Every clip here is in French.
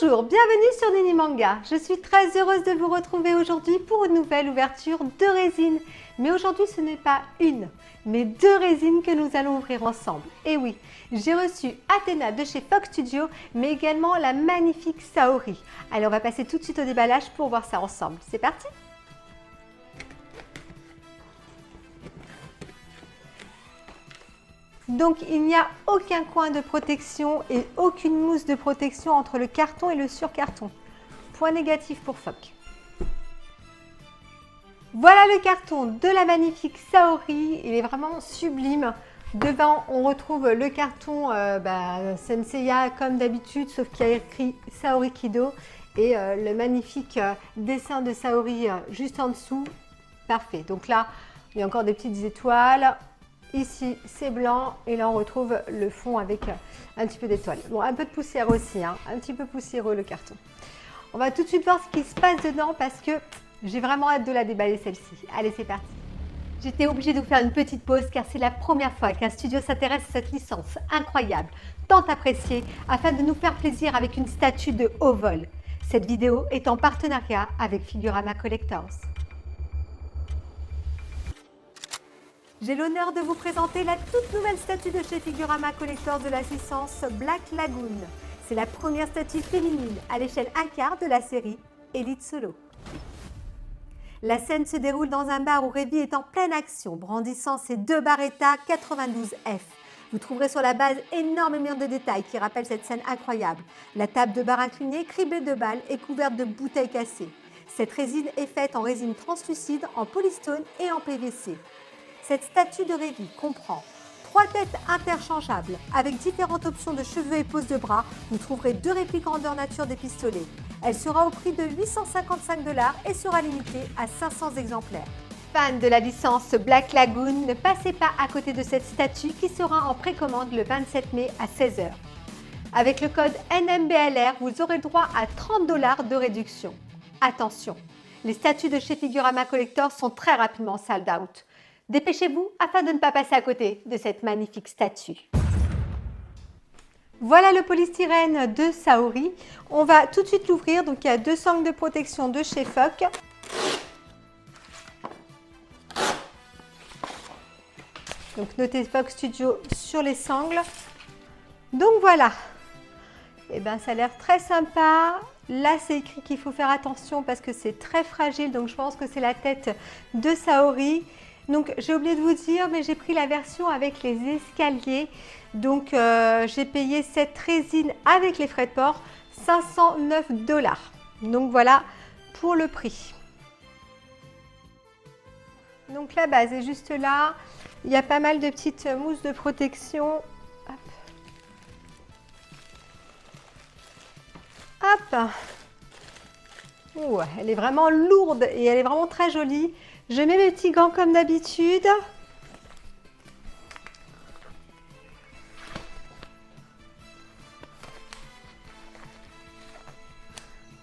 Bonjour, bienvenue sur Nini Manga. Je suis très heureuse de vous retrouver aujourd'hui pour une nouvelle ouverture de résine. Mais aujourd'hui, ce n'est pas une, mais deux résines que nous allons ouvrir ensemble. Et oui, j'ai reçu Athéna de chez Fox Studio, mais également la magnifique Saori. Allez, on va passer tout de suite au déballage pour voir ça ensemble. C'est parti! Donc il n'y a aucun coin de protection et aucune mousse de protection entre le carton et le surcarton. Point négatif pour Fox. Voilà le carton de la magnifique Saori, il est vraiment sublime. Devant on retrouve le carton Senseiya comme d'habitude, sauf qu'il y a écrit Saori Kido et le magnifique dessin de Saori juste en dessous. Parfait, donc là il y a encore des petites étoiles. Ici, c'est blanc et là, on retrouve le fond avec un petit peu d'étoiles. Bon, un peu de poussière aussi, hein, un petit peu poussiéreux le carton. On va tout de suite voir ce qui se passe dedans parce que j'ai vraiment hâte de la déballer celle-ci. Allez, c'est parti. J'étais obligée de vous faire une petite pause car c'est la première fois qu'un studio s'intéresse à cette licence incroyable, tant appréciée, afin de nous faire plaisir avec une statue de haut vol. Cette vidéo est en partenariat avec Figurama Collectors. J'ai l'honneur de vous présenter la toute nouvelle statue de chez Figurama Collectors de la licence Black Lagoon. C'est la première statue féminine à l'échelle 1/4 de la série Elite Solo. La scène se déroule dans un bar où Revi est en pleine action, brandissant ses deux Barretta 92F. Vous trouverez sur la base énormément de détails qui rappellent cette scène incroyable. La table de bar inclinée, criblée de balles et couverte de bouteilles cassées. Cette résine est faite en résine translucide, en polystone et en PVC. Cette statue de Revi comprend 3 têtes interchangeables avec différentes options de cheveux et poses de bras. Vous trouverez 2 répliques grandeur nature des pistolets. Elle sera au prix de 855 $ et sera limitée à 500 exemplaires. Fans de la licence Black Lagoon, ne passez pas à côté de cette statue qui sera en précommande le 27 mai à 16 h. Avec le code NMBLR, vous aurez droit à 30 $ de réduction. Attention, les statues de chez Figurama Collectors sont très rapidement sold out. Dépêchez-vous afin de ne pas passer à côté de cette magnifique statue. Voilà le polystyrène de Saori. On va tout de suite l'ouvrir. Donc il y a 2 sangles de protection de chez Fox. Donc notez Fox Studio sur les sangles. Donc voilà. Et ben ça a l'air très sympa. Là c'est écrit qu'il faut faire attention parce que c'est très fragile. Donc je pense que c'est la tête de Saori. Donc j'ai oublié de vous dire, mais j'ai pris la version avec les escaliers. Donc j'ai payé cette résine avec les frais de port 509 $. Donc voilà pour le prix. Donc la base est juste là. Il y a pas mal de petites mousses de protection. Hop. Hop. Ouh, elle est vraiment lourde et elle est vraiment très jolie. Je mets mes petits gants comme d'habitude.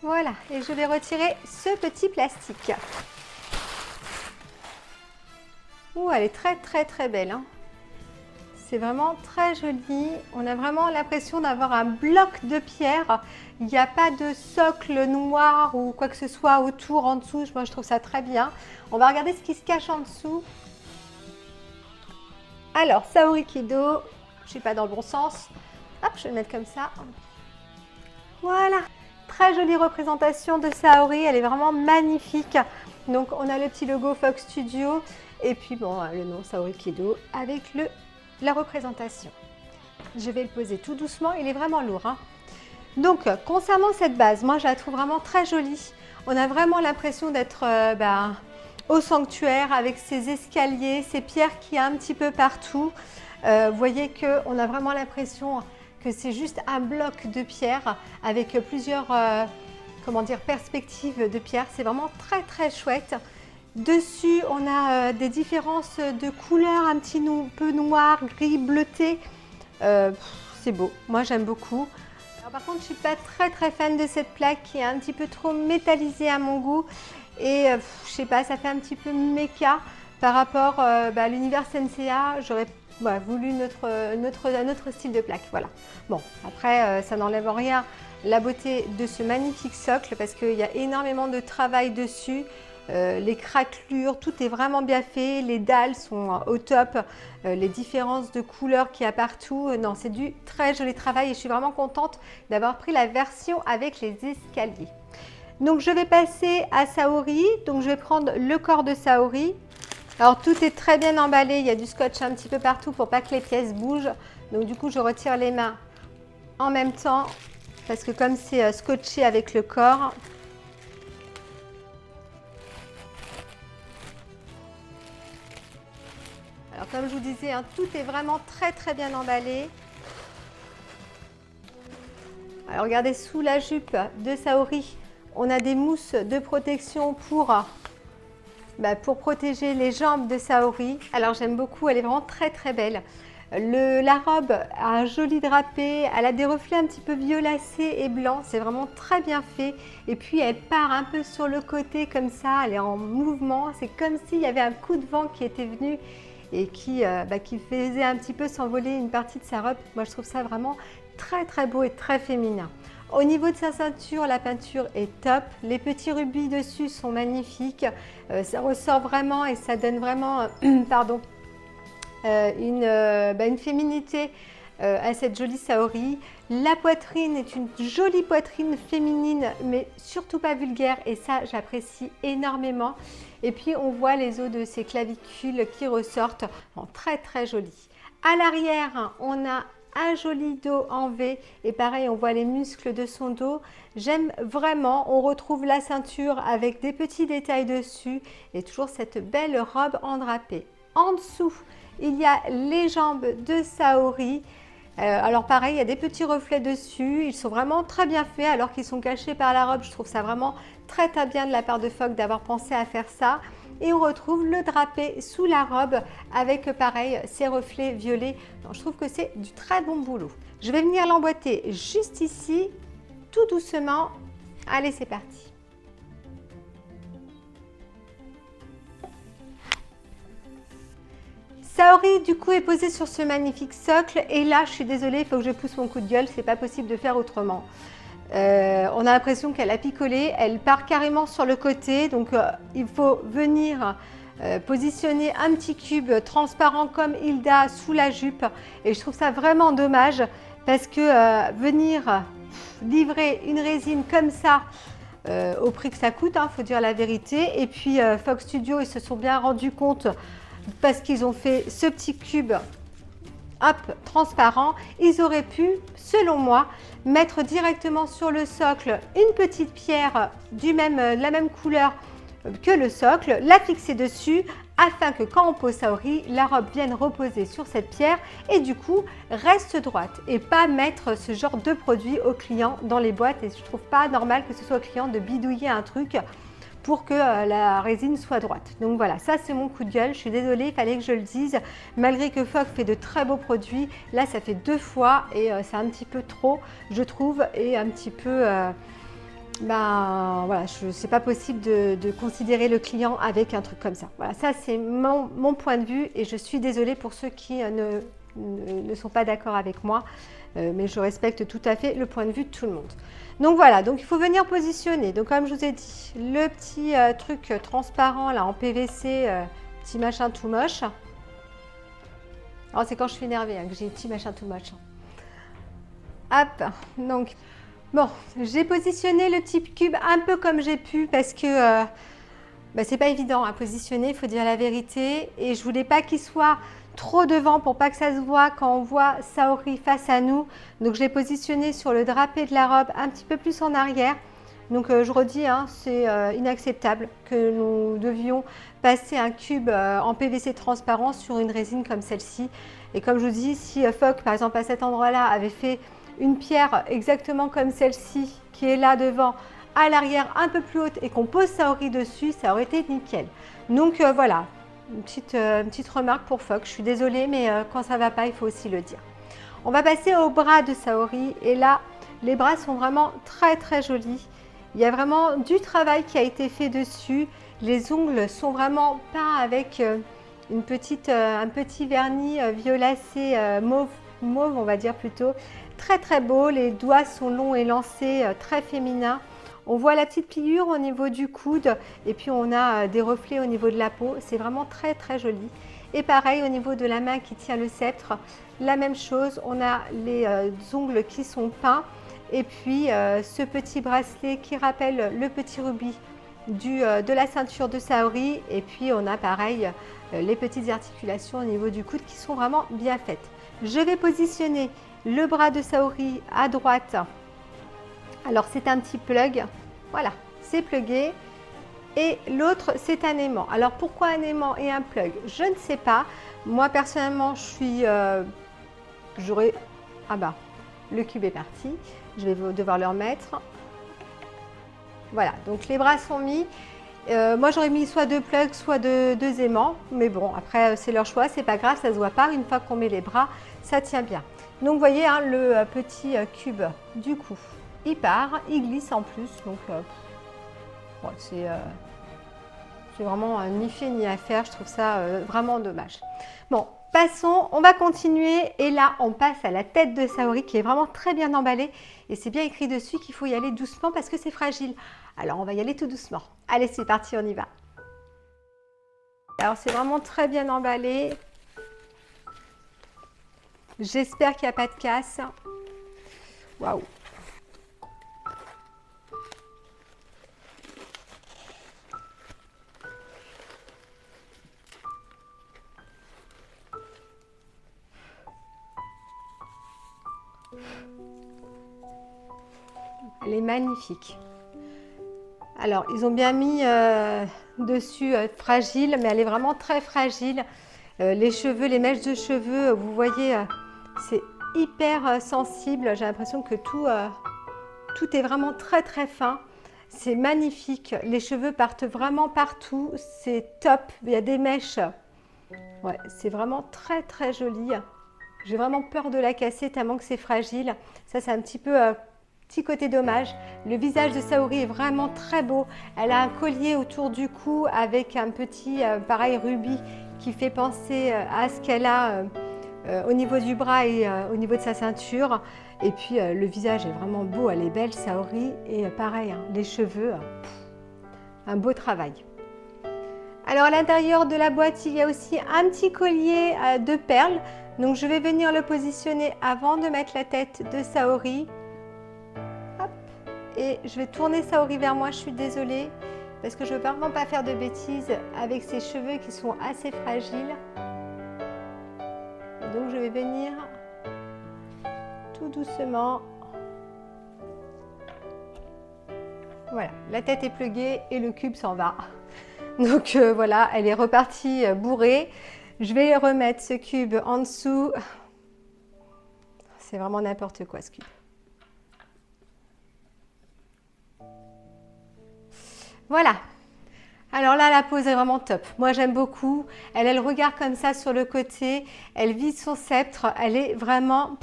Voilà, et je vais retirer ce petit plastique. Ouh, elle est très belle, hein. C'est vraiment très joli. On a vraiment l'impression d'avoir un bloc de pierre. Il n'y a pas de socle noir ou quoi que ce soit autour, en dessous. Moi, je trouve ça très bien. On va regarder ce qui se cache en dessous. Alors, Saori Kido. Je ne suis pas dans le bon sens. Hop, je vais le mettre comme ça. Voilà. Très jolie représentation de Saori. Elle est vraiment magnifique. Donc, on a le petit logo Fox Studio. Et puis, bon, le nom Saori Kido avec la représentation. Je vais le poser tout doucement, il est vraiment lourd, hein. Donc concernant cette base, moi je la trouve vraiment très jolie. On a vraiment l'impression d'être au sanctuaire avec ces escaliers, ces pierres qu'il y a un petit peu partout. Vous voyez qu'on a vraiment l'impression que c'est juste un bloc de pierre avec plusieurs perspectives de pierre. C'est vraiment très chouette. Dessus, on a des différences de couleurs, un petit peu noir, gris, bleuté. C'est beau, moi j'aime beaucoup. Alors, par contre, je ne suis pas très fan de cette plaque qui est un petit peu trop métallisée à mon goût. Et je sais pas, ça fait un petit peu méca par rapport à l'univers Senseiya. J'aurais voulu un autre style de plaque. Voilà. Bon, après, ça n'enlève rien la beauté de ce magnifique socle parce qu'il y a énormément de travail dessus. Les craquelures, tout est vraiment bien fait, les dalles sont au top, les différences de couleurs qu'il y a partout, non, c'est du très joli travail et je suis vraiment contente d'avoir pris la version avec les escaliers. Donc je vais passer à Saori, donc je vais prendre le corps de Saori. Alors tout est très bien emballé, il y a du scotch un petit peu partout pour pas que les pièces bougent, donc du coup je retire les mains en même temps parce que comme c'est scotché avec le corps, alors comme je vous disais, hein, tout est vraiment très bien emballé. Alors regardez, sous la jupe de Saori, on a des mousses de protection pour protéger les jambes de Saori. Alors j'aime beaucoup, elle est vraiment très belle. La robe a un joli drapé, elle a des reflets un petit peu violacés et blancs, c'est vraiment très bien fait. Et puis elle part un peu sur le côté comme ça, elle est en mouvement, c'est comme s'il y avait un coup de vent qui était venu et qui faisait un petit peu s'envoler une partie de sa robe. Moi je trouve ça vraiment très beau et très féminin. Au niveau de sa ceinture, la peinture est top. Les petits rubis dessus sont magnifiques. Ça ressort vraiment et ça donne vraiment pardon, une féminité à cette jolie Saori. La poitrine est une jolie poitrine féminine mais surtout pas vulgaire et ça j'apprécie énormément. Et puis on voit les os de ses clavicules qui ressortent, très joli. À l'arrière, on a un joli dos en V et pareil on voit les muscles de son dos. J'aime vraiment, on retrouve la ceinture avec des petits détails dessus et toujours cette belle robe en drapé. En dessous, il y a les jambes de Saori. Alors pareil, il y a des petits reflets dessus, ils sont vraiment très bien faits alors qu'ils sont cachés par la robe. Je trouve ça vraiment très bien de la part de Foc d'avoir pensé à faire ça. Et on retrouve le drapé sous la robe avec pareil ces reflets violets. Donc, je trouve que c'est du très bon boulot. Je vais venir l'emboîter juste ici, tout doucement. Allez, c'est parti. Saori du coup est posée sur ce magnifique socle et là je suis désolée, il faut que je pousse mon coup de gueule, c'est pas possible de faire autrement. On a l'impression qu'elle a picolé, elle part carrément sur le côté, donc il faut venir positionner un petit cube transparent comme Hilda sous la jupe et je trouve ça vraiment dommage parce que venir livrer une résine comme ça au prix que ça coûte, faut dire la vérité, et puis Fox Studio ils se sont bien rendus compte parce qu'ils ont fait ce petit cube hop, transparent, ils auraient pu, selon moi, mettre directement sur le socle une petite pierre de la même couleur que le socle, la fixer dessus afin que quand on pose Saori, la robe vienne reposer sur cette pierre et du coup reste droite et pas mettre ce genre de produit aux clients dans les boîtes et je trouve pas normal que ce soit au client de bidouiller un truc pour que la résine soit droite. Donc voilà, ça c'est mon coup de gueule, je suis désolée, il fallait que je le dise, malgré que Foc fait de très beaux produits, là ça fait 2 fois et c'est un petit peu trop je trouve et un petit peu, voilà, c'est pas possible de considérer le client avec un truc comme ça. Voilà, ça c'est mon point de vue et je suis désolée pour ceux qui ne sont pas d'accord avec moi, mais je respecte tout à fait le point de vue de tout le monde. Donc voilà, donc il faut venir positionner. Donc comme je vous ai dit, le petit truc transparent là en PVC, petit machin tout moche. Alors c'est quand je suis énervée que j'ai petit machin tout moche. Hop, donc bon, j'ai positionné le petit cube un peu comme j'ai pu parce que c'est pas évident à positionner, il faut dire la vérité. Et je voulais pas qu'il soit trop devant pour pas que ça se voit quand on voit Saori face à nous. Donc je l'ai positionné sur le drapé de la robe un petit peu plus en arrière. Donc je redis, c'est inacceptable que nous devions passer un cube en PVC transparent sur une résine comme celle-ci. Et comme je vous dis, si Foc par exemple à cet endroit-là avait fait une pierre exactement comme celle-ci qui est là devant, à l'arrière un peu plus haute et qu'on pose Saori dessus, ça aurait été nickel. Donc voilà. Une petite remarque pour Foc, je suis désolée mais quand ça ne va pas il faut aussi le dire. On va passer au bras de Saori et là les bras sont vraiment très jolis. Il y a vraiment du travail qui a été fait dessus. Les ongles sont vraiment peints avec un petit vernis violacé mauve on va dire plutôt. très très beau. Les doigts sont longs et lancés, très féminins. On voit la petite pliure au niveau du coude et puis on a des reflets au niveau de la peau. C'est vraiment très très joli. Et pareil au niveau de la main qui tient le sceptre, la même chose. On a les ongles qui sont peints et puis ce petit bracelet qui rappelle le petit rubis de la ceinture de Saori. Et puis on a pareil les petites articulations au niveau du coude qui sont vraiment bien faites. Je vais positionner le bras de Saori à droite. Alors c'est un petit plug, voilà, c'est plugué. Et l'autre c'est un aimant. Alors pourquoi un aimant et un plug? Je ne sais pas. Moi personnellement j'aurais... Ah bah, le cube est parti. Je vais devoir le remettre. Voilà, donc les bras sont mis. Moi j'aurais mis soit deux plugs, soit deux aimants. Mais bon, après c'est leur choix, c'est pas grave, ça se voit pas. Une fois qu'on met les bras, ça tient bien. Donc vous voyez hein, le petit cube du coup. Il part, il glisse en plus, donc bon, c'est vraiment ni fait ni à faire, je trouve ça vraiment dommage. Bon, passons, on va continuer et là on passe à la tête de Saori qui est vraiment très bien emballée et c'est bien écrit dessus qu'il faut y aller doucement parce que c'est fragile. Alors on va y aller tout doucement. Allez, c'est parti, on y va. Alors c'est vraiment très bien emballé. J'espère qu'il n'y a pas de casse. Waouh! Elle est magnifique. Alors, ils ont bien mis dessus fragile, mais elle est vraiment très fragile. Les cheveux, les mèches de cheveux, vous voyez, c'est hyper sensible. J'ai l'impression que tout est vraiment très très fin. C'est magnifique. Les cheveux partent vraiment partout. C'est top. Il y a des mèches. Ouais, c'est vraiment très très joli. J'ai vraiment peur de la casser tellement que c'est fragile. Ça, c'est un petit peu petit côté dommage. Le visage de Saori est vraiment très beau. Elle a un collier autour du cou avec un petit pareil rubis qui fait penser à ce qu'elle a au niveau du bras et au niveau de sa ceinture. Et puis le visage est vraiment beau, elle est belle Saori. Et pareil, hein, les cheveux, un beau travail. Alors à l'intérieur de la boîte, il y a aussi un petit collier de perles. Donc je vais venir le positionner avant de mettre la tête de Saori. Hop. Et je vais tourner Saori vers moi, je suis désolée, parce que je ne veux vraiment pas faire de bêtises avec ses cheveux qui sont assez fragiles. Donc je vais venir tout doucement. Voilà, la tête est pluguée et le cube s'en va. Donc voilà, elle est repartie bourrée. Je vais remettre ce cube en dessous. C'est vraiment n'importe quoi ce cube. Voilà. Alors là, la pose est vraiment top. Moi, j'aime beaucoup. Elle a le regard comme ça sur le côté. Elle vide son sceptre. Elle est vraiment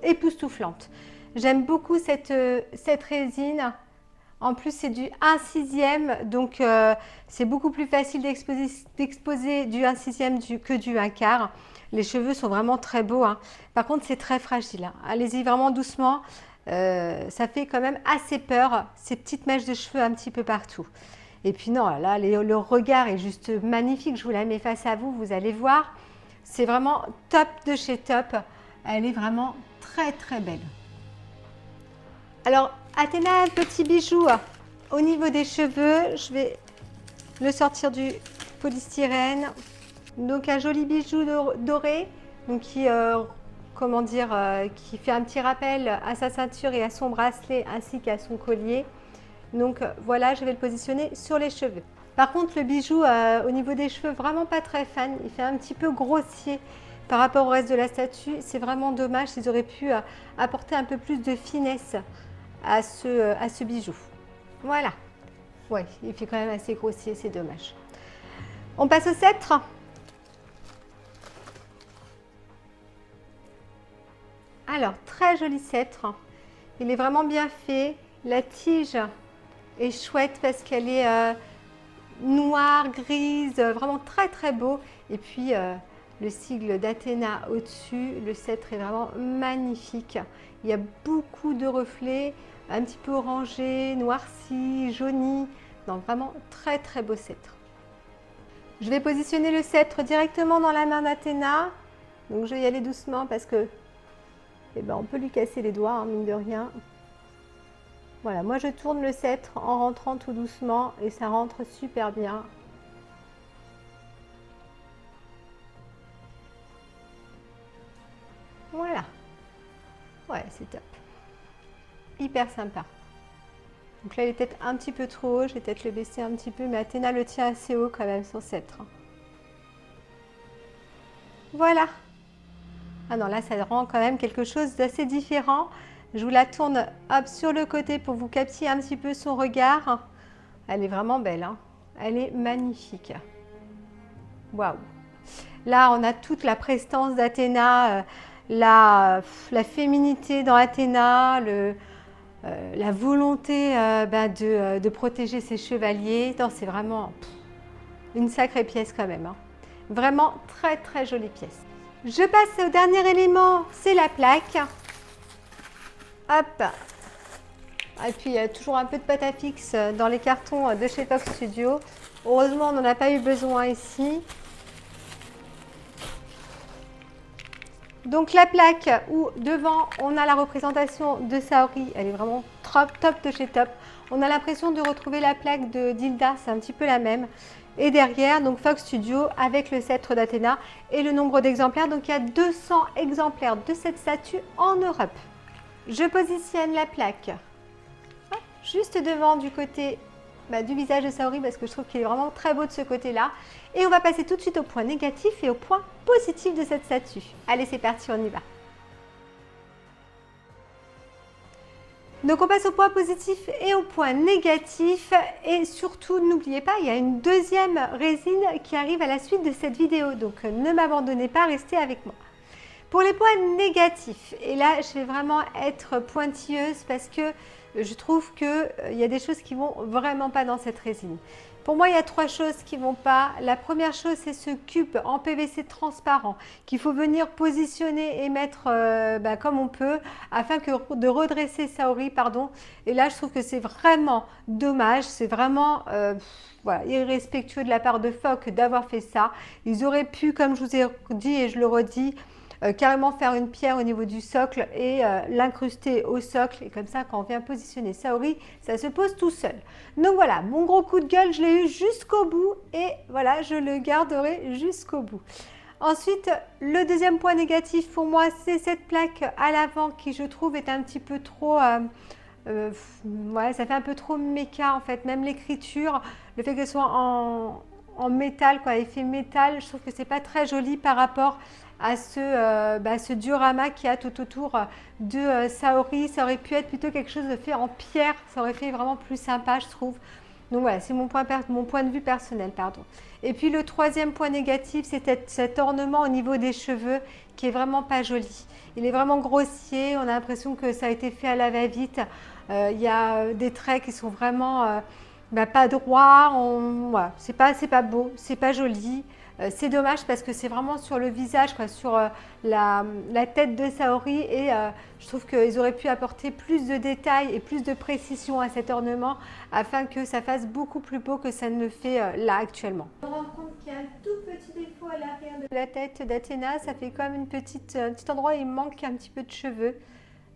époustouflante. J'aime beaucoup cette résine. En plus, c'est du 1/6, donc c'est beaucoup plus facile d'exposer du 1/6 que du 1/4. Les cheveux sont vraiment très beaux, hein. Par contre, c'est très fragile, hein. Allez-y vraiment doucement. Ça fait quand même assez peur, ces petites mèches de cheveux un petit peu partout. Et puis non, là, le regard est juste magnifique. Je vous la mets face à vous, vous allez voir. C'est vraiment top de chez top. Elle est vraiment très, très belle. Alors, Athéna a un petit bijou au niveau des cheveux. Je vais le sortir du polystyrène. Donc, un joli bijou doré, donc qui, comment dire, qui fait un petit rappel à sa ceinture et à son bracelet ainsi qu'à son collier. Donc, voilà, je vais le positionner sur les cheveux. Par contre, le bijou au niveau des cheveux, vraiment pas très fan. Il fait un petit peu grossier par rapport au reste de la statue. C'est vraiment dommage. Ils auraient pu apporter un peu plus de finesse à ce bijou. Voilà. Ouais, il fait quand même assez grossier, c'est dommage. On passe au sceptre. Alors, très joli sceptre. Il est vraiment bien fait. La tige est chouette parce qu'elle est noire, grise, vraiment très très beau. Et puis, le sigle d'Athéna au-dessus. Le cètre est vraiment magnifique. Il y a beaucoup de reflets, un petit peu orangé, noirci, jauni. Donc vraiment très très beau cètre. Je vais positionner le cètre directement dans la main d'Athéna. Donc je vais y aller doucement parce que on peut lui casser les doigts, hein, mine de rien. Voilà, moi je tourne le cètre en rentrant tout doucement et ça rentre super bien. Voilà. Ouais, c'est top. Hyper sympa. Donc là, il est peut-être un petit peu trop haut. Je vais peut-être le baisser un petit peu, mais Athéna le tient assez haut quand même, son cètre. Voilà. Ah non, là, ça rend quand même quelque chose d'assez différent. Je vous la tourne hop, sur le côté pour vous capter un petit peu son regard. Elle est vraiment belle, hein. Elle est magnifique. Waouh. Là, on a toute la prestance d'Athéna, la féminité dans Athéna, la volonté de protéger ses chevaliers. C'est vraiment une sacrée pièce quand même, hein. Vraiment très très jolie pièce. Je passe au dernier élément, c'est la plaque. Hop. Et puis il y a toujours un peu de pâte à fixe dans les cartons de chez Fox Studio. Heureusement, on n'en a pas eu besoin ici. Donc la plaque où devant on a la représentation de Saori, elle est vraiment top de chez top. On a l'impression de retrouver la plaque de d'Hilda, c'est un petit peu la même. Et derrière, donc Fox Studio avec le sceptre d'Athéna et le nombre d'exemplaires. Donc il y a 200 exemplaires de cette statue en Europe. Je positionne la plaque juste devant du côté du visage de Saori parce que je trouve qu'il est vraiment très beau de ce côté-là. Et on va passer tout de suite au point négatif et au point positif de cette statue. Allez, c'est parti, on y va. Donc on passe au point positif et au point négatif. Et surtout, n'oubliez pas, il y a une deuxième résine qui arrive à la suite de cette vidéo. Donc ne m'abandonnez pas, restez avec moi. Pour les points négatifs, et là je vais vraiment être pointilleuse parce que je trouve qu'il y a des choses qui ne vont vraiment pas dans cette résine. Pour moi, il y a 3 choses qui ne vont pas. La première chose, c'est ce cube en PVC transparent qu'il faut venir positionner et mettre comme on peut afin de redresser Saori. Et là, je trouve que c'est vraiment dommage. C'est vraiment irrespectueux de la part de Fox d'avoir fait ça. Ils auraient pu, comme je vous ai dit et je le redis, carrément faire une pierre au niveau du socle et l'incruster au socle, et comme ça quand on vient positionner Saori, ça se pose tout seul. Donc voilà, mon gros coup de gueule, je l'ai eu jusqu'au bout et voilà, je le garderai jusqu'au bout. Ensuite, le deuxième point négatif pour moi, c'est cette plaque à l'avant qui je trouve est un petit peu trop ça fait un peu trop méca en fait, même l'écriture, le fait qu'elle soit en métal, effet métal, je trouve que c'est pas très joli par rapport à ce diorama qui a tout autour de Saori. Ça aurait pu être plutôt quelque chose de fait en pierre, ça aurait fait vraiment plus sympa, je trouve. Donc voilà, c'est mon point de vue personnel, pardon. Et puis le troisième point négatif, c'est cet ornement au niveau des cheveux qui est vraiment pas joli. Il est vraiment grossier, on a l'impression que ça a été fait à la va-vite. Il y a des traits qui sont vraiment pas droits, voilà, c'est pas beau, c'est pas joli. C'est dommage parce que c'est vraiment sur le visage, sur la tête de Saori et je trouve qu'ils auraient pu apporter plus de détails et plus de précision à cet ornement afin que ça fasse beaucoup plus beau que ça ne le fait là actuellement. On rend compte qu'il y a un tout petit défaut à l'arrière de la tête d'Athéna, ça fait comme un petit endroit où il manque un petit peu de cheveux.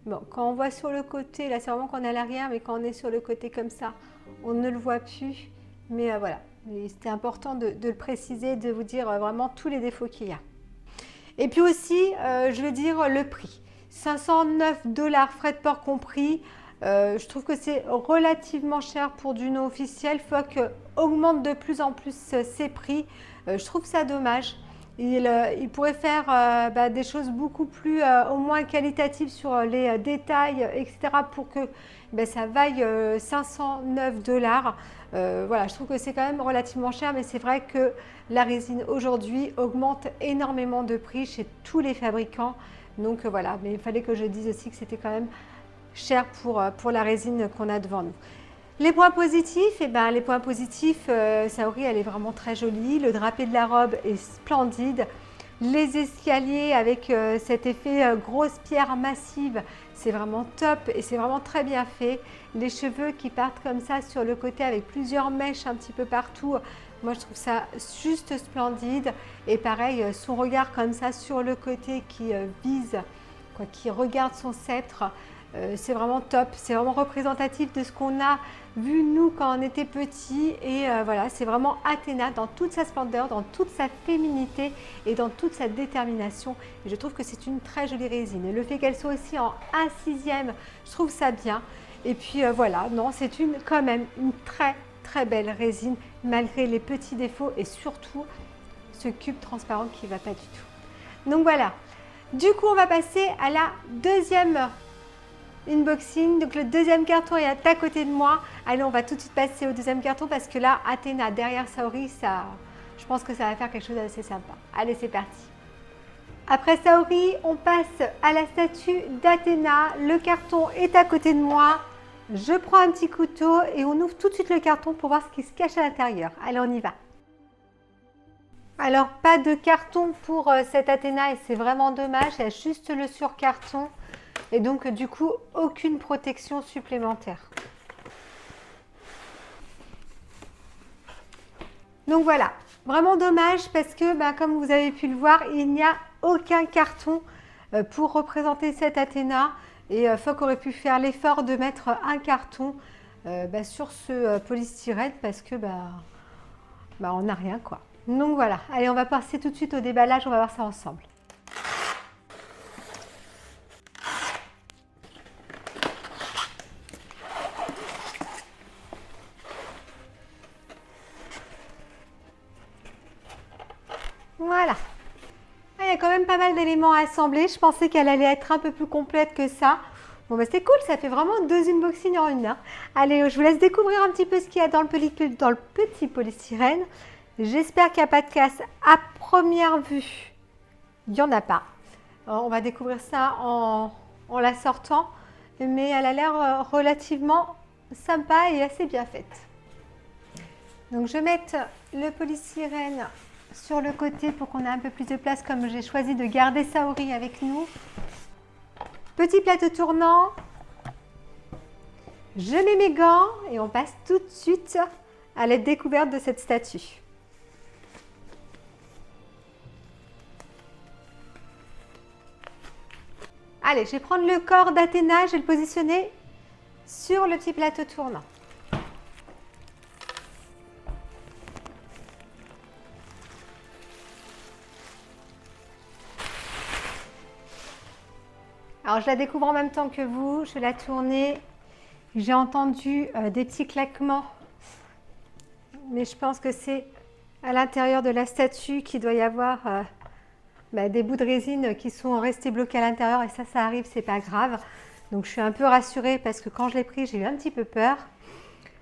Bon, quand on voit sur le côté, là c'est vraiment qu'on est à l'arrière, mais quand on est sur le côté comme ça, on ne le voit plus. Mais voilà. C'était important de le préciser, de vous dire vraiment tous les défauts qu'il y a. Et puis aussi, je veux dire le prix. 509 $, frais de port compris. Je trouve que c'est relativement cher pour du non officiel. Fox augmente de plus en plus ses prix. Je trouve ça dommage. Il pourrait faire des choses beaucoup plus, au moins qualitatives sur les détails, etc. pour que ça vaille 509 $. Voilà, je trouve que c'est quand même relativement cher, mais c'est vrai que la résine aujourd'hui augmente énormément de prix chez tous les fabricants. Donc voilà, mais il fallait que je dise aussi que c'était quand même cher pour la résine qu'on a devant nous. Les points positifs, les points positifs, Saori elle est vraiment très jolie, le drapé de la robe est splendide. Les escaliers avec cet effet grosse pierre massive, c'est vraiment top et c'est vraiment très bien fait. Les cheveux qui partent comme ça sur le côté avec plusieurs mèches un petit peu partout, moi je trouve ça juste splendide. Et pareil, son regard comme ça sur le côté qui vise, quoi, qui regarde son sceptre, c'est vraiment top. C'est vraiment représentatif de ce qu'on a vu nous quand on était petits. Et voilà, c'est vraiment Athéna dans toute sa splendeur, dans toute sa féminité et dans toute sa détermination. Et je trouve que c'est une très jolie résine. Et le fait qu'elle soit aussi en 1/6, je trouve ça bien. Et puis voilà, non, c'est quand même une très belle résine malgré les petits défauts et surtout ce cube transparent qui ne va pas du tout. Donc voilà, du coup on va passer à la deuxième unboxing. Donc le deuxième carton est à côté de moi. Allez, on va tout de suite passer au deuxième carton parce que là, Athéna derrière Saori, ça, je pense que ça va faire quelque chose d'assez sympa. Allez, c'est parti. Après Saori, on passe à la statue d'Athéna. Le carton est à côté de moi. Je prends un petit couteau et on ouvre tout de suite le carton pour voir ce qui se cache à l'intérieur. Allez, on y va. Alors, pas de carton pour cette Athéna et c'est vraiment dommage. Il y a juste le sur-carton. Et donc, du coup, aucune protection supplémentaire. Donc voilà, vraiment dommage parce que, comme vous avez pu le voir, il n'y a aucun carton pour représenter cette Athéna. Et Fock aurait pu faire l'effort de mettre un carton sur ce polystyrène parce que on n'a rien, quoi. Donc voilà, allez, on va passer tout de suite au déballage, on va voir ça ensemble. Voilà. Il y a quand même pas mal d'éléments à assembler. Je pensais qu'elle allait être un peu plus complète que ça. Bon, c'est cool, ça fait vraiment 2 unboxings en une. Hein. Allez, je vous laisse découvrir un petit peu ce qu'il y a dans le petit polystyrène. J'espère qu'il n'y a pas de casse à première vue. Il n'y en a pas. Alors, on va découvrir ça en la sortant. Mais elle a l'air relativement sympa et assez bien faite. Donc, je vais mettre le polystyrène sur le côté pour qu'on ait un peu plus de place comme j'ai choisi de garder Saori avec nous. Petit plateau tournant. Je mets mes gants et on passe tout de suite à la découverte de cette statue. Allez, je vais prendre le corps d'Athéna, je vais le positionner sur le petit plateau tournant. Alors, je la découvre en même temps que vous, je vais la tourner. J'ai entendu des petits claquements, mais je pense que c'est à l'intérieur de la statue qu'il doit y avoir des bouts de résine qui sont restés bloqués à l'intérieur et ça arrive, c'est pas grave. Donc, je suis un peu rassurée parce que quand je l'ai pris, j'ai eu un petit peu peur.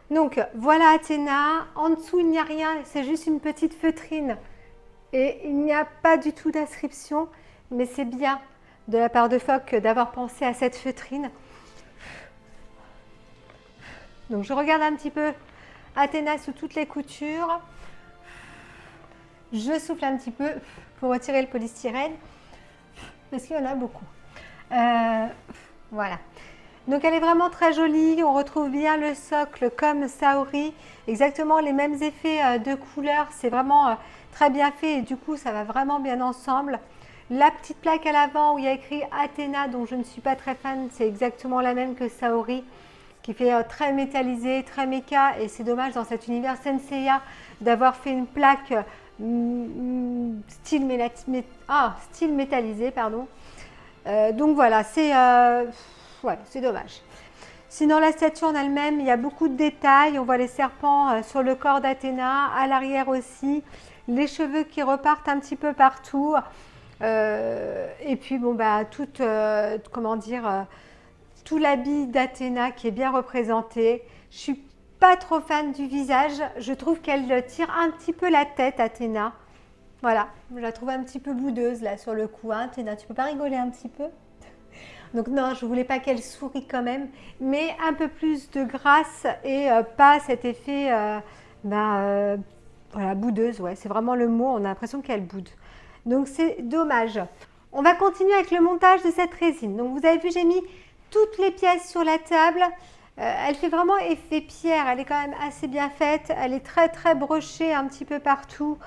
Donc, voilà Athéna. En dessous, il n'y a rien, c'est juste une petite feutrine et il n'y a pas du tout d'inscription, mais c'est bien de la part de Fock d'avoir pensé à cette feutrine. Donc je regarde un petit peu Athéna sous toutes les coutures. Je souffle un petit peu pour retirer le polystyrène parce qu'il y en a beaucoup. Voilà. Donc elle est vraiment très jolie. On retrouve bien le socle comme Saori. Exactement les mêmes effets de couleur. C'est vraiment très bien fait et du coup ça va vraiment bien ensemble. La petite plaque à l'avant où il y a écrit Athéna, dont je ne suis pas très fan, c'est exactement la même que Saori, qui fait très métallisé, très méca. Et c'est dommage dans cet univers Senseiya d'avoir fait une plaque style métallisé. Pardon. Donc voilà, c'est dommage. Sinon, la statue en elle-même, il y a beaucoup de détails. On voit les serpents sur le corps d'Athéna, à l'arrière aussi. Les cheveux qui repartent un petit peu partout. Et puis tout l'habit d'Athéna qui est bien représenté. Je suis pas trop fan du visage, je trouve qu'elle tire un petit peu la tête Athéna. Voilà, je la trouve un petit peu boudeuse là sur le cou. Hein, Athéna, tu peux pas rigoler un petit peu? Donc non, je voulais pas qu'elle sourie quand même, mais un peu plus de grâce et pas cet effet boudeuse. Ouais, c'est vraiment le mot, on a l'impression qu'elle boude. Donc c'est dommage. On va continuer avec le montage de cette résine. Donc vous avez vu, j'ai mis toutes les pièces sur la table. Elle fait vraiment effet pierre, elle est quand même assez bien faite. Elle est très brochée un petit peu partout.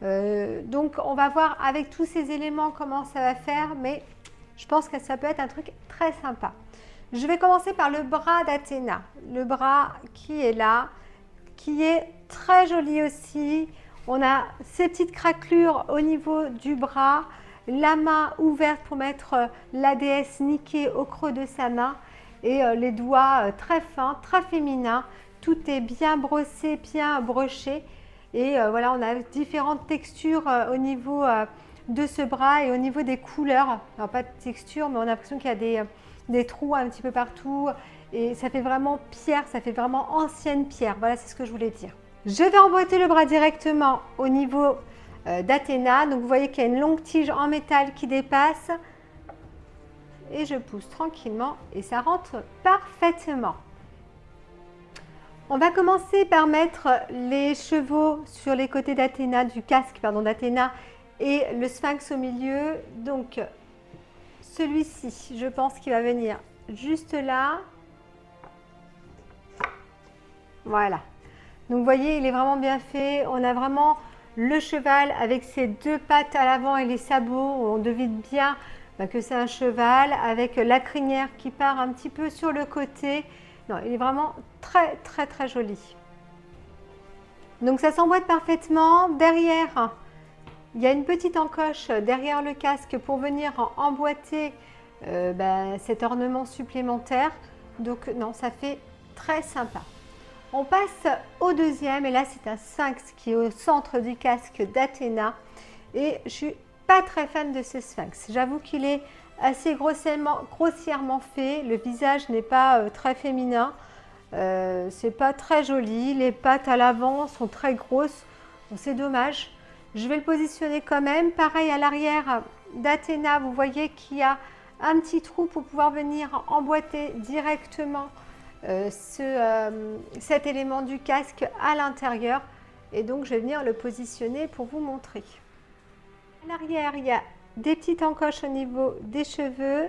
Donc on va voir avec tous ces éléments comment ça va faire, mais je pense que ça peut être un truc très sympa. Je vais commencer par le bras d'Athéna. Le bras qui est là, qui est très joli aussi. On a ces petites craquelures au niveau du bras, la main ouverte pour mettre la déesse Niké au creux de sa main et les doigts très fins, très féminins. Tout est bien brossé, bien broché et voilà, on a différentes textures au niveau de ce bras et au niveau des couleurs. Alors pas de texture, mais on a l'impression qu'il y a des trous un petit peu partout et ça fait vraiment pierre, ça fait vraiment ancienne pierre. Voilà, c'est ce que je voulais dire. Je vais emboîter le bras directement au niveau d'Athéna. Donc vous voyez qu'il y a une longue tige en métal qui dépasse et je pousse tranquillement et ça rentre parfaitement. On va commencer par mettre les chevaux sur les côtés d'Athéna, du casque pardon d'Athéna et le sphinx au milieu. Donc celui-ci, je pense qu'il va venir juste là. Voilà. Donc vous voyez, il est vraiment bien fait. On a vraiment le cheval avec ses deux pattes à l'avant et les sabots. On devine bien que c'est un cheval avec la crinière qui part un petit peu sur le côté. Non, il est vraiment très joli. Donc ça s'emboîte parfaitement. Derrière, il y a une petite encoche derrière le casque pour venir emboîter cet ornement supplémentaire. Donc non, ça fait très sympa. On passe au deuxième et là c'est un sphinx qui est au centre du casque d'Athéna et je suis pas très fan de ce sphinx. J'avoue qu'il est assez grossièrement fait, le visage n'est pas très féminin, c'est pas très joli, les pattes à l'avant sont très grosses, bon, c'est dommage. Je vais le positionner quand même. Pareil à l'arrière d'Athéna, vous voyez qu'il y a un petit trou pour pouvoir venir emboîter directement cet élément du casque à l'intérieur. Et donc, je vais venir le positionner pour vous montrer. À l'arrière, il y a des petites encoches au niveau des cheveux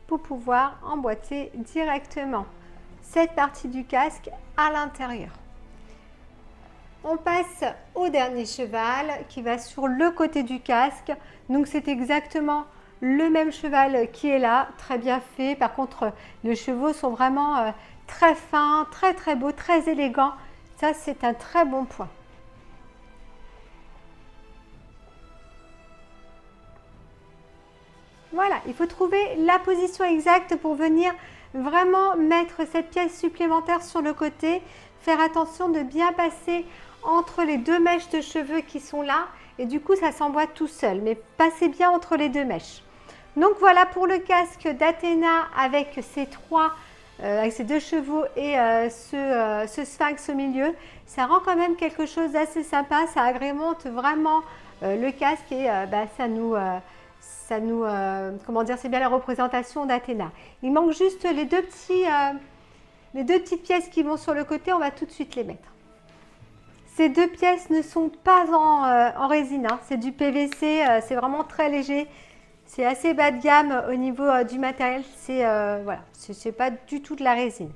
pour pouvoir emboîter directement cette partie du casque à l'intérieur. On passe au dernier cheval qui va sur le côté du casque. Donc c'est exactement le même cheval qui est là, très bien fait. Par contre, les chevaux sont vraiment très fins, très beaux, très élégants. Ça, c'est un très bon point. Voilà, il faut trouver la position exacte pour venir vraiment mettre cette pièce supplémentaire sur le côté. Faire attention de bien passer entre les deux mèches de cheveux qui sont là et du coup ça s'emboîte tout seul, mais passez bien entre les deux mèches. Donc voilà pour le casque d'Athéna avec ces deux chevaux et ce sphinx au milieu. Ça rend quand même quelque chose d'assez sympa, ça agrémente vraiment le casque et comment dire, c'est bien la représentation d'Athéna. Il manque juste les deux petites pièces qui vont sur le côté, on va tout de suite les mettre. Ces deux pièces ne sont pas en résine, hein. C'est du PVC, c'est vraiment très léger. C'est assez bas de gamme au niveau du matériel, voilà, c'est pas du tout de la résine.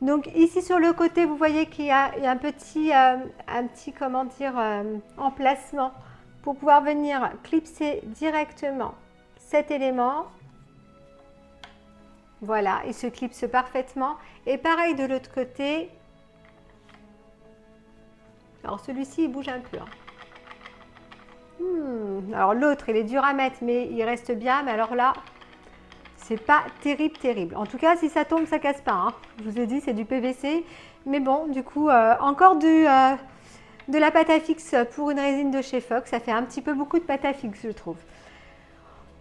Donc ici sur le côté, vous voyez qu'il y a un petit comment dire, emplacement pour pouvoir venir clipser directement cet élément. Voilà, il se clipse parfaitement. Et pareil de l'autre côté. Alors celui-ci, il bouge un peu. Alors l'autre, il est dur à mettre, mais il reste bien. Mais alors là, c'est pas terrible. En tout cas, si ça tombe, ça casse pas, hein. Je vous ai dit, c'est du PVC. Mais bon, du coup, encore de la pâte à fixe pour une résine de chez Fox. Ça fait un petit peu beaucoup de pâte à fixe, je trouve.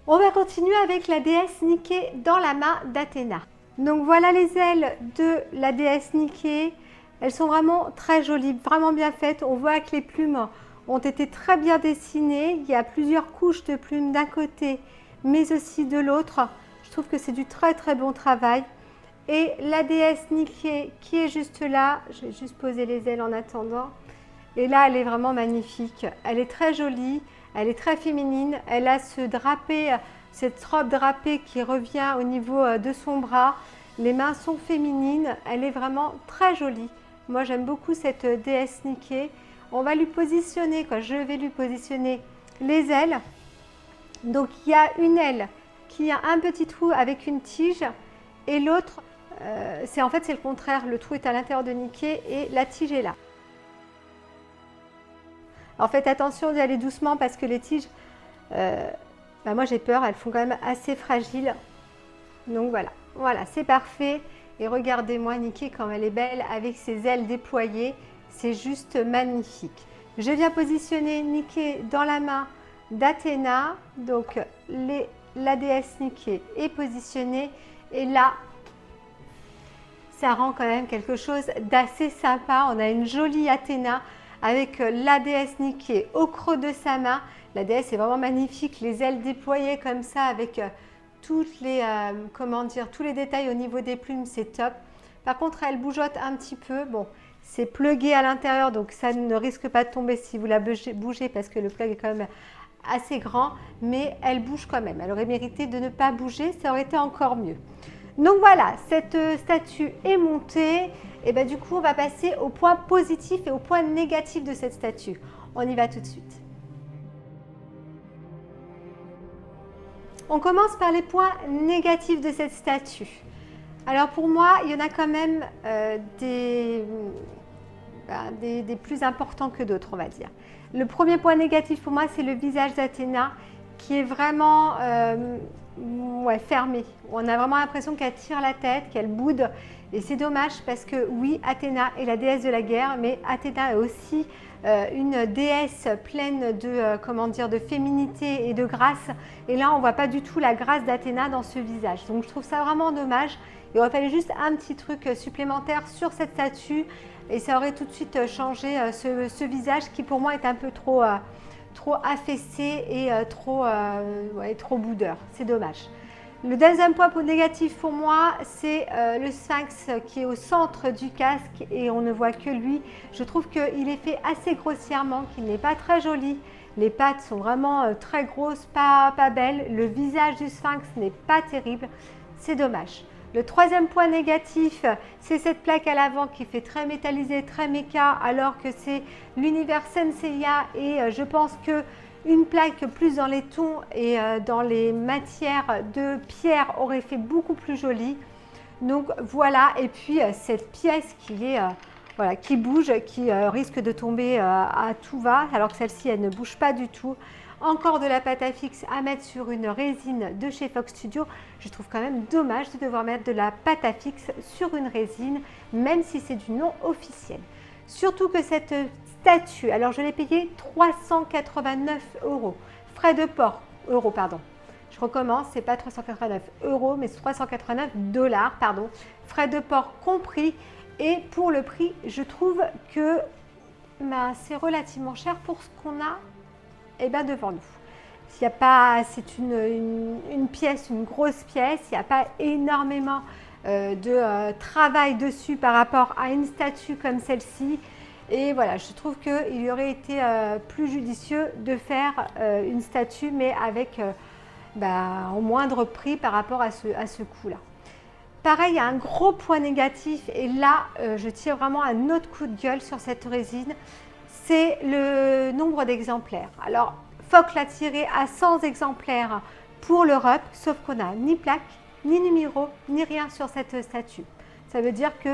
On va continuer avec la déesse Niké dans la main d'Athéna. Donc voilà les ailes de la déesse Niké. Elles sont vraiment très jolies, vraiment bien faites. On voit que les plumes ont été très bien dessinées. Il y a plusieurs couches de plumes d'un côté, mais aussi de l'autre. Je trouve que c'est du très bon travail. Et la déesse Niké qui est juste là, je vais juste poser les ailes en attendant. Et là, elle est vraiment magnifique. Elle est très jolie, elle est très féminine. Elle a ce drapé, cette robe drapée qui revient au niveau de son bras. Les mains sont féminines. Elle est vraiment très jolie. Moi, j'aime beaucoup cette déesse Niké. On va lui positionner, je vais lui positionner les ailes. Donc, il y a une aile qui a un petit trou avec une tige et l'autre, c'est le contraire. Le trou est à l'intérieur de Niké et la tige est là. Alors faites attention d'y aller doucement parce que les tiges, moi j'ai peur, elles font quand même assez fragiles. Donc voilà, c'est parfait. Et regardez-moi Niké comme elle est belle avec ses ailes déployées, c'est juste magnifique. Je viens positionner Niké dans la main d'Athéna, donc la déesse Niké est positionnée et là, ça rend quand même quelque chose d'assez sympa. On a une jolie Athéna avec la déesse Niké au creux de sa main. La déesse est vraiment magnifique, les ailes déployées comme ça avec tous les détails au niveau des plumes, c'est top. Par contre, elle bougeote un petit peu. Bon, c'est plugué à l'intérieur, donc ça ne risque pas de tomber si vous la bougez parce que le plug est quand même assez grand, mais elle bouge quand même. Elle aurait mérité de ne pas bouger, ça aurait été encore mieux. Donc voilà, cette statue est montée. Et bien du coup, on va passer au point positif et au point négatif de cette statue. On y va tout de suite. On commence par les points négatifs de cette statue. Alors pour moi, il y en a quand même des plus importants que d'autres, on va dire. Le premier point négatif pour moi, c'est le visage d'Athéna qui est vraiment fermé. On a vraiment l'impression qu'elle tire la tête, qu'elle boude. Et c'est dommage parce que oui, Athéna est la déesse de la guerre, mais Athéna est aussi une déesse pleine de féminité et de grâce. Et là, on ne voit pas du tout la grâce d'Athéna dans ce visage. Donc je trouve ça vraiment dommage. Il aurait fallu juste un petit truc supplémentaire sur cette statue et ça aurait tout de suite changé ce visage qui pour moi est un peu trop affaissé et trop boudeur. C'est dommage. Le deuxième point négatif pour moi, c'est le sphinx qui est au centre du casque et on ne voit que lui. Je trouve qu'il est fait assez grossièrement, qu'il n'est pas très joli. Les pattes sont vraiment très grosses, pas belles. Le visage du sphinx n'est pas terrible. C'est dommage. Le troisième point négatif, c'est cette plaque à l'avant qui fait très métallisé, très méca, alors que c'est l'univers Senseiya et je pense que une plaque plus dans les tons et dans les matières de pierre aurait fait beaucoup plus joli. Donc voilà, et puis cette pièce qui bouge, qui risque de tomber à tout va, alors que celle-ci, elle ne bouge pas du tout. Encore de la pâte à fixe à mettre sur une résine de chez Fox Studio. Je trouve quand même dommage de devoir mettre de la pâte à fixe sur une résine, même si c'est du non officiel. Surtout que cette statue, alors je l'ai payée 389 €. Frais de port, pardon. Je recommence, c'est pas 389 €, mais 389 $, pardon. Frais de port compris. Et pour le prix, je trouve que c'est relativement cher pour ce qu'on a devant nous. S'il y a pas, c'est une pièce, une grosse pièce, il n'y a pas énormément de travail dessus par rapport à une statue comme celle-ci. Et voilà, je trouve qu'il aurait été plus judicieux de faire une statue, mais avec au moindre prix par rapport à ce coût-là. Pareil, il y a un gros point négatif, et là, je tire vraiment un autre coup de gueule sur cette résine. C'est le nombre d'exemplaires. Alors, Fox l'a tiré à 100 exemplaires pour l'Europe, sauf qu'on n'a ni plaque, ni numéro, ni rien sur cette statue. Ça veut dire qu'il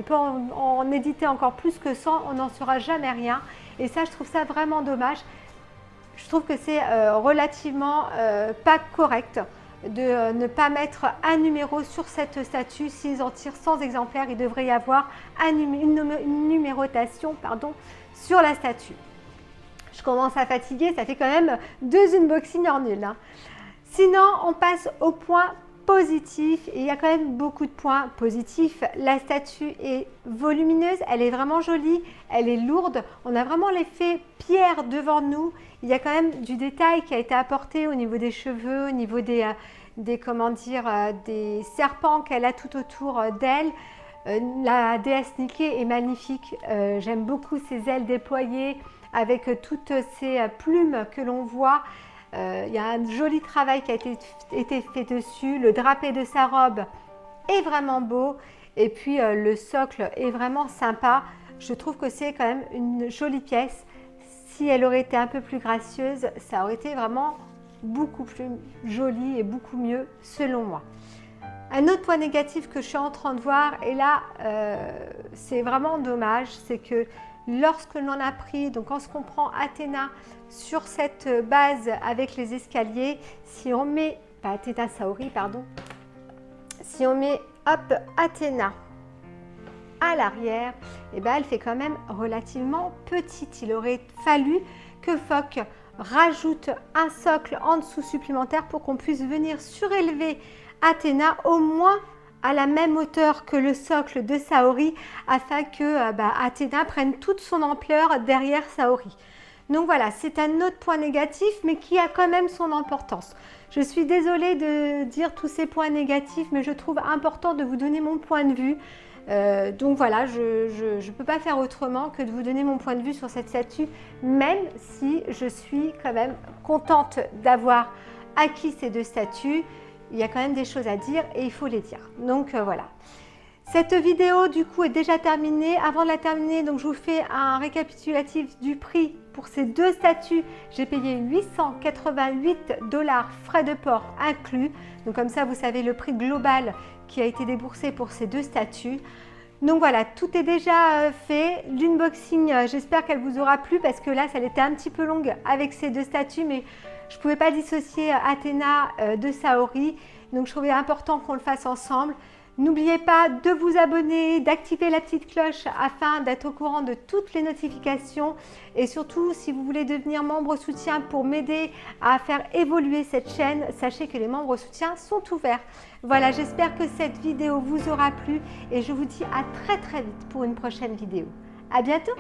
peut en éditer encore plus que 100, on n'en saura jamais rien. Et ça, je trouve ça vraiment dommage. Je trouve que c'est relativement pas correct de ne pas mettre un numéro sur cette statue. S'ils en tirent 100 exemplaires, il devrait y avoir une numérotation sur la statue. Je commence à fatiguer, ça fait quand même 2 unboxings en nul. Sinon, on passe au point positif, et il y a quand même beaucoup de points positifs. La statue est volumineuse, elle est vraiment jolie, elle est lourde, on a vraiment l'effet pierre devant nous. Il y a quand même du détail qui a été apporté au niveau des cheveux, au niveau des serpents qu'elle a tout autour d'elle. La déesse Niké est magnifique. J'aime beaucoup ses ailes déployées avec toutes ces plumes que l'on voit. Il y a un joli travail qui a été fait dessus. Le drapé de sa robe est vraiment beau. Et puis le socle est vraiment sympa. Je trouve que c'est quand même une jolie pièce. Si elle aurait été un peu plus gracieuse, ça aurait été vraiment beaucoup plus joli et beaucoup mieux selon moi. Un autre point négatif que je suis en train de voir, et là c'est vraiment dommage, c'est que lorsque l'on a pris, donc lorsqu'on prend Athéna sur cette base avec les escaliers, si on met, pas Athéna Saori, pardon, si on met hop Athéna à l'arrière, et ben elle fait quand même relativement petite. Il aurait fallu que Fock rajoute un socle en dessous supplémentaire pour qu'on puisse venir surélever Athéna au moins à la même hauteur que le socle de Saori afin que Athéna prenne toute son ampleur derrière Saori. Donc voilà, c'est un autre point négatif mais qui a quand même son importance. Je suis désolée de dire tous ces points négatifs mais je trouve important de vous donner mon point de vue. Donc voilà, je ne peux pas faire autrement que de vous donner mon point de vue sur cette statue, même si je suis quand même contente d'avoir acquis ces deux statues. Il y a quand même des choses à dire et il faut les dire. Donc voilà. Cette vidéo du coup est déjà terminée. Avant de la terminer, donc je vous fais un récapitulatif du prix pour ces deux statues. J'ai payé 888 $ frais de port inclus. Donc comme ça, vous savez le prix global qui a été déboursé pour ces deux statues. Donc voilà, tout est déjà fait. L'unboxing, j'espère qu'elle vous aura plu parce que là, ça était un petit peu longue avec ces deux statues, mais je ne pouvais pas dissocier Athéna de Saori. Donc je trouvais important qu'on le fasse ensemble. N'oubliez pas de vous abonner, d'activer la petite cloche afin d'être au courant de toutes les notifications. Et surtout, si vous voulez devenir membre soutien pour m'aider à faire évoluer cette chaîne, sachez que les membres soutiens sont ouverts. Voilà, j'espère que cette vidéo vous aura plu et je vous dis à très vite pour une prochaine vidéo. À bientôt!